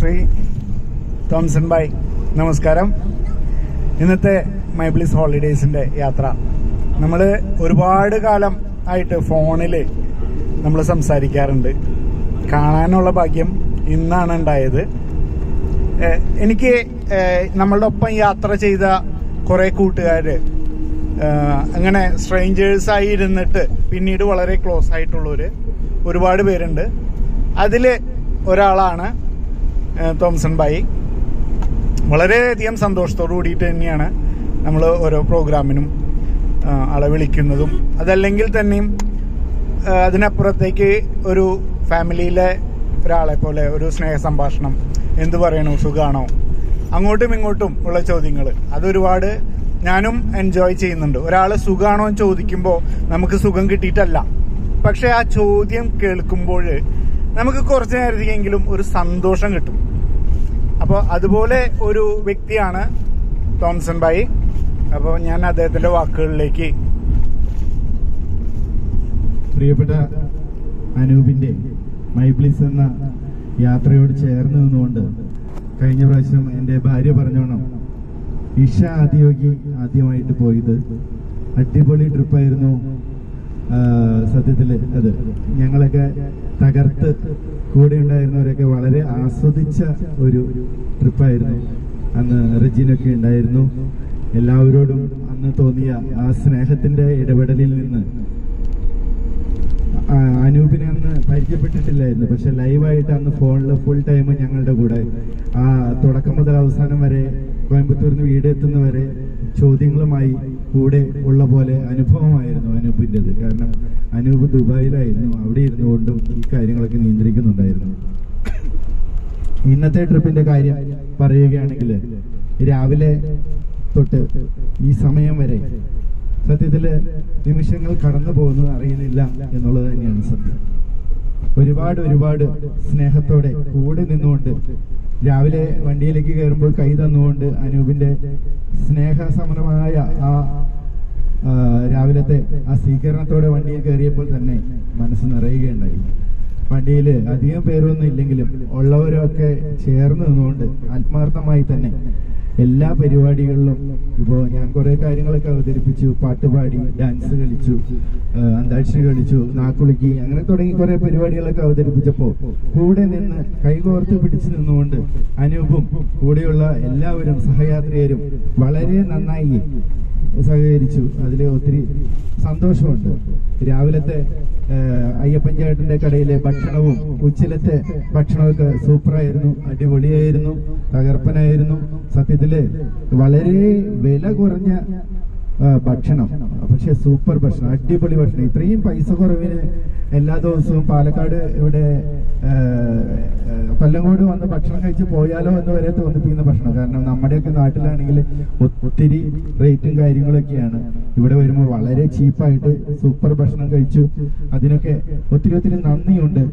Shri Thomson bhai, നമസ്കാരം. ഇന്നത്തെ my bliss ഹോളിഡേയ്സിന്റെ യാത്ര നമ്മൾ ഒരുപാട് കാലം ആയിട്ട് ഫോണിൽ നമ്മൾ സംസാരിക്കാറുണ്ട്. കാണാനുള്ള ഭാഗ്യം ഇന്നാണ് ഉണ്ടായത്. എനിക്ക് നമ്മളുടെ ഒപ്പം യാത്ര ചെയ്ത കുറേ കൂട്ടുകാര് അങ്ങനെ സ്ട്രേഞ്ചേഴ്സായി ഇരുന്നിട്ട് പിന്നീട് വളരെ ക്ലോസ് ആയിട്ടുള്ളവർ ഒരുപാട് പേരുണ്ട്. അതിൽ ഒരാളാണ് തോംസൺ ഭായ്. വളരെയധികം സന്തോഷത്തോടു കൂടിയിട്ട് തന്നെയാണ് നമ്മൾ ഓരോ പ്രോഗ്രാമിനും ആളെ വിളിക്കുന്നതും. അതല്ലെങ്കിൽ തന്നെയും അതിനപ്പുറത്തേക്ക് ഒരു ഫാമിലിയിലെ ഒരാളെ പോലെ ഒരു സ്നേഹ സംഭാഷണം, എന്ത് പറയണോ, സുഖമാണോ, അങ്ങോട്ടും ഇങ്ങോട്ടും ഉള്ള ചോദ്യങ്ങൾ, അതൊരുപാട് ഞാനും എൻജോയ് ചെയ്യുന്നുണ്ട്. ഒരാൾ സുഖമാണോ എന്ന് ചോദിക്കുമ്പോൾ നമുക്ക് സുഖം കിട്ടിയിട്ടല്ല, പക്ഷെ ആ ചോദ്യം കേൾക്കുമ്പോൾ നമുക്ക് കുറച്ചു നേരത്തേക്കെങ്കിലും ഒരു സന്തോഷം കിട്ടും. അപ്പോൾ അതുപോലെ ഒരു വ്യക്തിയാണ് തോംസൺ ഭായ്. അപ്പോൾ ഞാൻ അദ്ദേഹത്തിന്റെ വാക്കുകളിലേക്ക്. പ്രിയപ്പെട്ട അനൂപിന്റെ മൈ ബ്ലിസ് എന്ന യാത്രയോട് ചേർന്ന് നിന്നുകൊണ്ട് കഴിഞ്ഞ പ്രാവശ്യം എൻ്റെ ഭാര്യ പറഞ്ഞോണം ഇഷ ആദ്യമായിട്ട് പോയത് അടിപൊളി ട്രിപ്പായിരുന്നു. സത്യത്തില് അത് ഞങ്ങളൊക്കെ തകർത്ത് കൂടെ ഉണ്ടായിരുന്നവരൊക്കെ വളരെ ആസ്വദിച്ച ഒരു ട്രിപ്പായിരുന്നു. അന്ന് റെജിനൊക്കെ ഉണ്ടായിരുന്നു. എല്ലാവരോടും അന്ന് തോന്നിയ ആ സ്നേഹത്തിന്റെ ഇടപെടലിൽ നിന്ന് അനൂപിനെ അന്ന് പരിചയപ്പെട്ടിട്ടില്ലായിരുന്നു, പക്ഷെ ലൈവായിട്ട് അന്ന് ഫോണിൽ ഫുൾ ടൈം ഞങ്ങളുടെ കൂടെ ആ തുടക്കം മുതൽ അവസാനം വരെ കോയമ്പത്തൂരിൽ നിന്ന് വീടെത്തുന്നവരെ ചോദ്യങ്ങളുമായി കൂടെ ഉള്ള പോലെ അനുഭവമായിരുന്നു അനൂപിൻ്റെത്. കാരണം അനൂപ് ദുബായിലായിരുന്നു, അവിടെ ഇരുന്നു കൊണ്ടും ഈ കാര്യങ്ങളൊക്കെ നിയന്ത്രിക്കുന്നുണ്ടായിരുന്നു. ഇന്നത്തെ ട്രിപ്പിന്റെ കാര്യം പറയുകയാണെങ്കിൽ രാവിലെ തൊട്ട് ഈ സമയം വരെ സത്യത്തില് നിമിഷങ്ങൾ കടന്നു പോകുന്നത് അറിയുന്നില്ല എന്നുള്ളത് തന്നെയാണ് സത്യം. ഒരുപാട് സ്നേഹത്തോടെ കൂടെ നിന്നുകൊണ്ട് രാവിലെ വണ്ടിയിലേക്ക് കയറുമ്പോൾ കൈ തന്നുകൊണ്ട് അനൂപിന്റെ സ്നേഹസമരമായ ആ രാവിലത്തെ ആ സ്വീകരണത്തോടെ വണ്ടിയിൽ കയറിയപ്പോൾ തന്നെ മനസ്സ് നിറയുകയുണ്ടായി. വണ്ടിയിൽ അധികം പേരൊന്നും ഇല്ലെങ്കിലും ഉള്ളവരൊക്കെ ചേർന്ന് നിന്നുകൊണ്ട് ആത്മാർത്ഥമായി തന്നെ എല്ലാ പരിപാടികളിലും ഇപ്പോൾ ഞാൻ കുറെ കാര്യങ്ങളൊക്കെ അവതരിപ്പിച്ചു, പാട്ടുപാടി, ഡാൻസ് കളിച്ചു, അന്താക്ഷരി കളിച്ചു, നാക്കുളുക്കി, അങ്ങനെ തുടങ്ങി കുറെ പരിപാടികളൊക്കെ അവതരിപ്പിച്ചപ്പോൾ കൂടെ നിന്ന് കൈകോർത്ത് പിടിച്ചു നിന്നുകൊണ്ട് അനൂപും കൂടെയുള്ള എല്ലാവരും സഹയാത്രികരും വളരെ നന്നായി സഹകരിച്ചു. അതിൽ ഒത്തിരി സന്തോഷമുണ്ട്. രാവിലത്തെ അയ്യപ്പൻ ചേട്ടന്റെ കടയിലെ ഭക്ഷണവും ഉച്ചലത്തെ ഭക്ഷണമൊക്കെ സൂപ്പറായിരുന്നു, അടിപൊളിയായിരുന്നു, തകർപ്പനായിരുന്നു. സത്യത്തില് വളരെ വില കുറഞ്ഞ ഭക്ഷണം, പക്ഷെ സൂപ്പർ ഭക്ഷണം, അടിപൊളി ഭക്ഷണം. ഇത്രയും പൈസ കുറവിന് എല്ലാ ദിവസവും പാലക്കാട് ഇവിടെ കൊല്ലങ്കോട് വന്ന് ഭക്ഷണം കഴിച്ച് പോയാലോ എന്ന് വരെ തോന്നിപ്പിക്കുന്ന ഭക്ഷണം. കാരണം നമ്മുടെയൊക്കെ നാട്ടിലാണെങ്കിൽ ഒത്തിരി റേറ്റും കാര്യങ്ങളൊക്കെയാണ്. ഇവിടെ വരുമ്പോൾ വളരെ ചീപ്പായിട്ട് സൂപ്പർ ഭക്ഷണം കഴിച്ചു. അതിനൊക്കെ ഒത്തിരി നന്ദിയുണ്ട്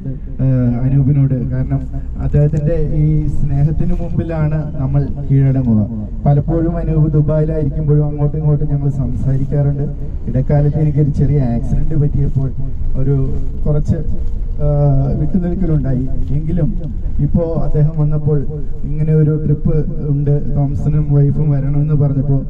അനൂപിനോട്. കാരണം അദ്ദേഹത്തിന്റെ ഈ സ്നേഹത്തിന് മുമ്പിലാണ് നമ്മൾ കീഴടങ്ങുക. പലപ്പോഴും അനൂപ് ദുബായിലായിരിക്കുമ്പോഴും അങ്ങോട്ടും ഇങ്ങോട്ടും ഞങ്ങൾ സംസാരിക്കാറുണ്ട്. ഇടക്കാലത്ത് എനിക്കൊരു ചെറിയ ആക്സിഡന്റ് പറ്റിയപ്പോൾ ഒരു കുറച്ച് വിട്ടുനിൽക്കലുണ്ടായി. എങ്കിലും ഇപ്പോ അദ്ദേഹം വന്നപ്പോൾ ഇങ്ങനെ ഒരു ട്രിപ്പ് ഉണ്ട്, തോംസണും വൈഫും വരണമെന്ന് പറഞ്ഞപ്പോൾ